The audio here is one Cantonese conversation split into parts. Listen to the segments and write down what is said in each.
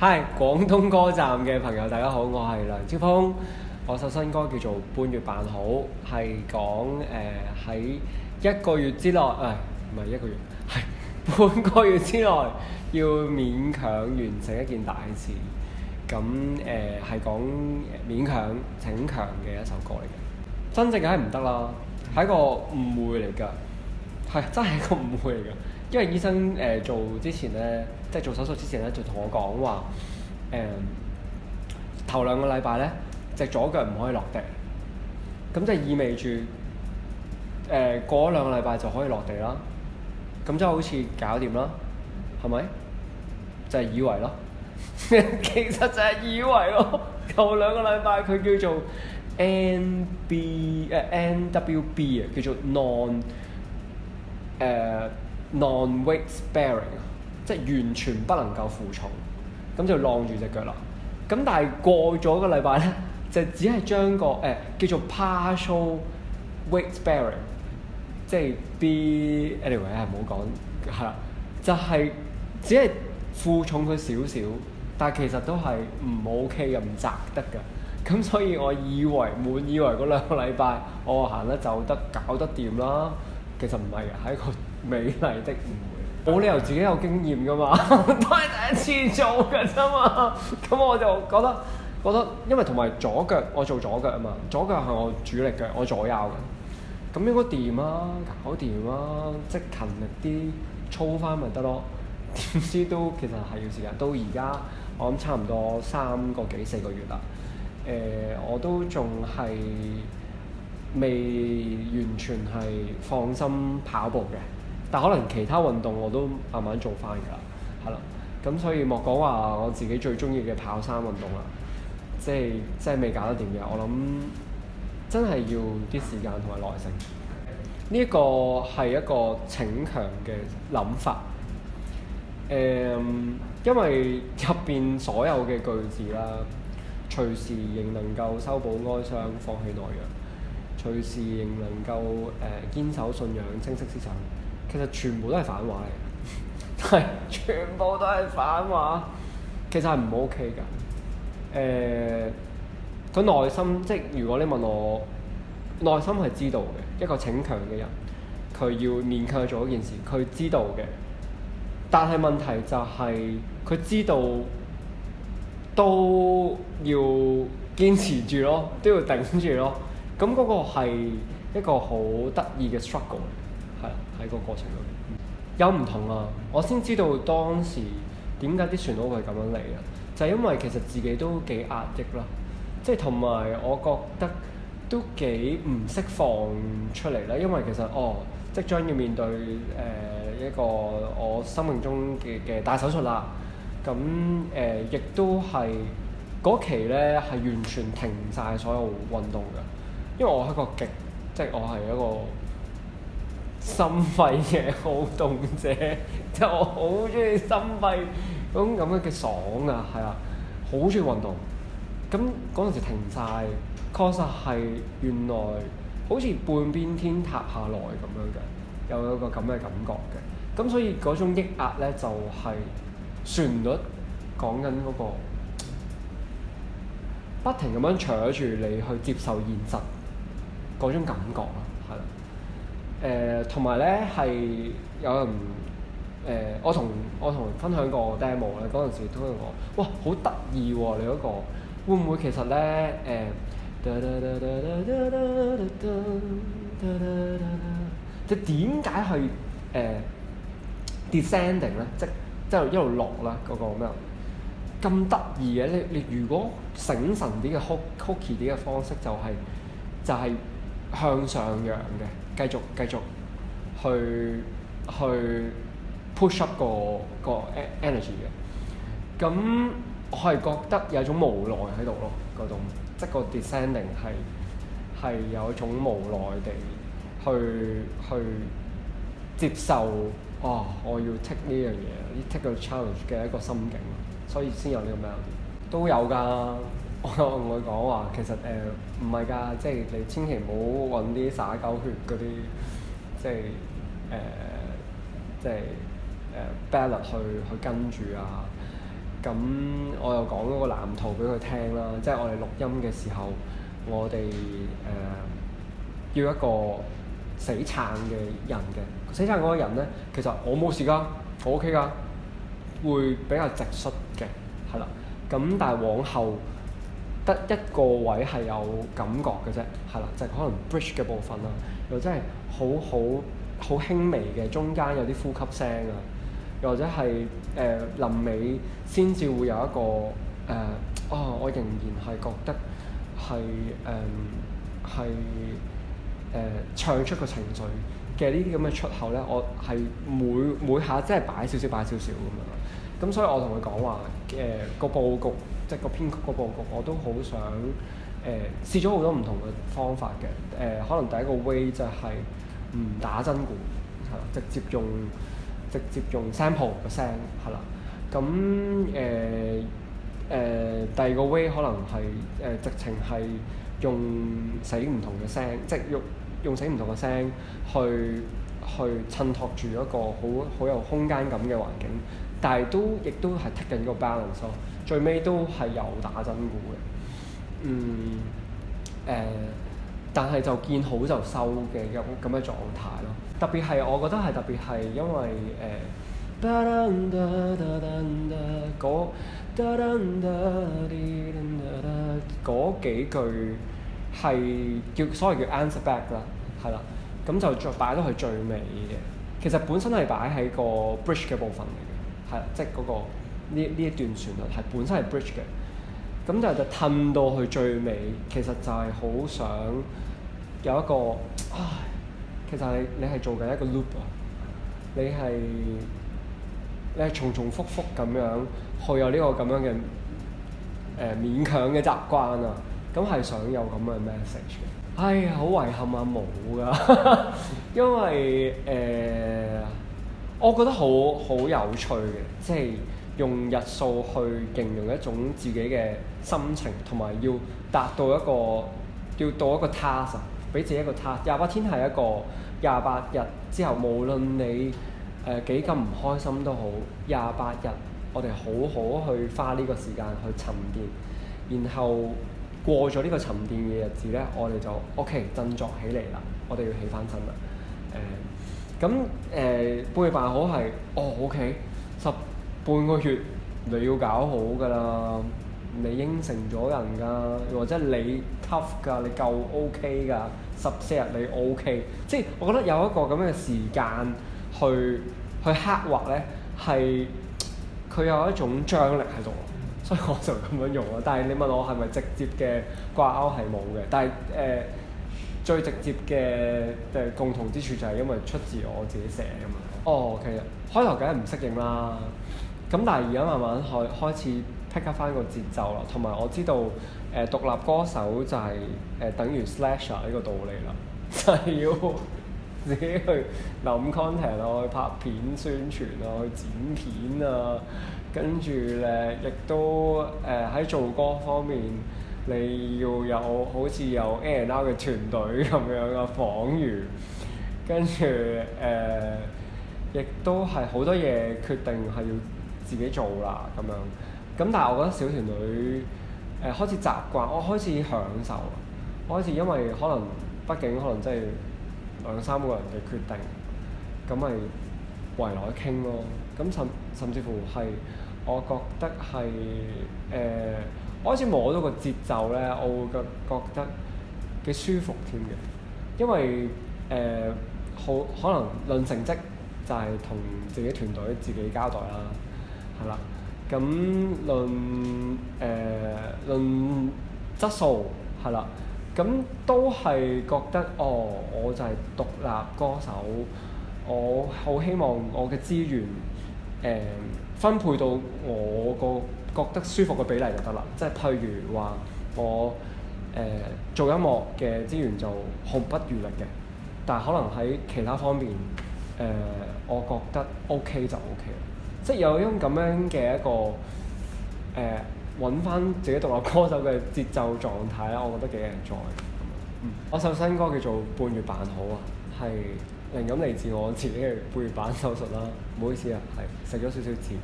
Hi，廣東歌站嘅朋友，大家好，我係梁超峰。我首新歌叫做《半月扮好》，係講喺一個月之內，唔係一個月，係半個月之內要勉強完成一件大事。咁係講勉強逞強嘅一首歌嚟嘅。真正梗係唔得啦，係一個誤會嚟㗎，係真係一個誤會嚟㗎。因為醫生做之前咧，即係做手術之前咧，就同我講話頭2個禮拜咧，隻左腳唔可以落地，咁即係意味住過咗2個禮拜就可以落地啦。咁即係好似搞掂啦，係咪？就係以為咯，其實就係以為咯。頭2個禮拜佢叫做 NWB 啊，叫做 non-weight sparing， 即係完全不能夠負重，咁就晾住隻腳啦。咁但係過咗個禮拜咧，就只係將個叫做 partial weight sparing， 即係 anyway 唔好講係啦，就係只係負重佢少少，但係其實都係唔 OK 嘅，唔值得㗎。咁所以我滿以為嗰2個禮拜我行得走得搞得掂啦，其實唔係嘅，係一個美麗的誤會。冇理由自己有經驗㗎嘛，都係第一次做㗎啫嘛。咁我就覺得，因為同埋左腳我做左腳啊嘛，左腳係我主力腳，我左右嘅。咁應該掂啊，搞掂啊，即係勤力啲操翻咪得咯。點知都其實係要時間，到而家我諗差唔多3個幾4個月啦。我都仲係未完全係放心跑步嘅，但可能其他運動我都慢慢做翻㗎啦，係啦。咁所以莫講話我自己最中意嘅跑山運動啦，即係未搞得掂嘅。我諗真係要啲時間同埋耐性。呢一個係一個逞強嘅諗法。因為入邊所有嘅句子啦，隨時仍能夠修補哀傷，放棄懦弱；隨時仍能夠堅守信仰，清晰思想。其實全部都係反話嚟嘅，係全部都係反話。其實係唔 OK 㗎。佢內心即係如果你問我，內心係知道嘅。一個逞強嘅人，佢要勉強去做一件事，佢知道嘅。但係問題就係佢知道都要堅持住咯，都要頂住咯。咁嗰個係一個好得意嘅 struggle， 係啦，喺個過程裏面有唔同啊。我先知道當時點解啲旋律會咁樣嚟啊，就係因為其實自己都幾壓抑啦，即係同埋我覺得都幾唔釋放出嚟啦。因為其實即將要面對一個我生命中嘅大手術啦，咁亦都係嗰期咧係完全停晒所有運動㗎，因為我係一個即係我係一個心肺嘅好動者，即係我好中意心肺嗰種咁樣嘅爽啊，係啊，好中意運動。咁嗰陣時停晒，確實係原來好似半邊天塌下來咁樣嘅，有一個咁嘅感覺嘅。咁所以嗰種抑壓咧，就係旋律講緊嗰個不停咁樣扯住你去接受現實嗰種感覺啦，係啦。同埋咧係有人我同人分享過 demo 咧，嗰陣時都同我，哇，好得意喎！你嗰個會唔會其實咧即係點解去descending 咧，即係一路落啦嗰個咩咁得意嘅？你如果醒神啲嘅 hooky 啲嘅方式就係向上揚嘅，繼續去 push up 個 energy 嘅。咁我係覺得有種無奈喺度咯，嗰種即係個 descending 係有一種無奈地去接受。我要 take 呢樣嘢，take 個 challenge 嘅一個心境，所以先有呢個 melody 都有㗎。我同佢講話，其實唔係㗎，即係你千祈唔好揾啲灑狗血嗰啲，即係ballad 去跟住啊。咁咁我又講嗰個藍圖俾佢聽啦，即係我哋錄音嘅時候，我哋要一個死撐嘅人嘅，死撐嗰個人咧，其實我冇事㗎，我 OK 㗎，會比較直率嘅，係啦。咁但係往後得一個位係有感覺嘅啫，係啦，就係可能 bridge 嘅部分啦，又真係好輕微嘅，中間有啲呼吸聲啊，又或者係臨尾先至會有一個我仍然係覺得係唱出個情緒嘅呢啲咁嘅出口咧，我係每下真係擺少少咁樣。咁所以我同佢講話個佈局，即係個編曲個佈局，我都好想試咗好多唔同嘅方法嘅。可能第一個 way 就係唔打真鼓，係啦，直接用 sample 嘅聲，係啦。咁第二個 way 可能係直情係用死唔同嘅聲，即係用死唔同嘅聲去襯托住一個好有空間感嘅環境，但係亦都係 take 緊個 balance 咯。最尾都係有打真鼓嘅，但係就見好就收嘅咁嘅狀態咯。特別係我覺得係特別係因為嗰幾句係所謂叫 answer back 啦，係啦，咁就再擺到去最尾嘅。其實本身係擺喺個 bridge 嘅部分嚟嘅，係啦，即係嗰個呢一段旋律係本身係 bridge 嘅。咁就褪到去最尾，其實就係好想有一個其實你係做緊一個 loop 啊，你係重複咁樣去有呢個咁樣嘅勉強嘅習慣啊，咁係想有咁嘅 message 嘅。哎呀，好遺憾啊，冇㗎，因為我覺得好有趣嘅，即係用日數去形容一種自己嘅心情，同埋要達到一個 task 啊，俾自己一個 task。28天係一個28日之後，無論你幾咁唔開心都好，28日我哋好好去花呢個時間去沉澱，然後過咗呢個沉澱嘅日子咧，我哋就 OK 振作起嚟啦，我哋要起翻身啦。半月辦好係OK，半個月你要搞好㗎啦，你應承咗人㗎，或者你 tough 㗎，你夠 OK 㗎，14日你 OK， 即係我覺得有一個咁嘅時間去刻畫咧，係佢有一種張力喺度，所以我就咁樣用咯。但係你問我係咪直接嘅掛鈎係冇嘅，但係最直接嘅共同之處就係因為出自我自己寫㗎嘛。其實開頭梗係唔適應啦。咁但係而家慢慢開始 pick up 翻個節奏啦，同埋我知道獨立歌手就係等於 slasher 呢個道理啦，就係要自己去諗 content 啊，去拍片宣傳啊，去剪片啊，跟住咧亦都喺做歌方面你要有好似有 A&R 嘅團隊咁樣嘅仿如，跟住亦都係好多嘢決定係要自己做啦咁樣，咁但係我覺得小團隊開始習慣，我開始享受，開始因為畢竟可能真係2-3個人嘅決定，咁咪圍來傾咯。咁甚至乎係我覺得係我開始摸到個節奏咧，我會覺得幾舒服添嘅，因為可能論成績就係同自己團隊自己交代啦。係啦，咁論質素係啦，咁都係覺得我就係獨立歌手，我好希望我嘅資源分配到我個覺得舒服嘅比例就得啦。即係譬如話我做音樂嘅資源就毫不餘力嘅，但係可能喺其他方面我覺得 OK 就 OK 啦。即係有一種咁樣嘅一個揾翻自己獨立歌手嘅節奏狀態啦，我覺得幾 enjoy。我首新歌叫做《半月辦好》啊，係靈感嚟自我自己嘅半月板手術啦。唔好意思啊，係食咗少少字，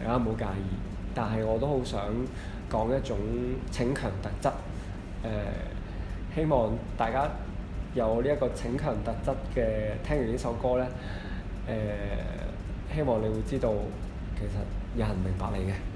大家唔好介意。但係我都好想講一種逞強特質。希望大家有呢一個逞強特質嘅聽完呢首歌咧，希望你會知道其實有人明白你嘅。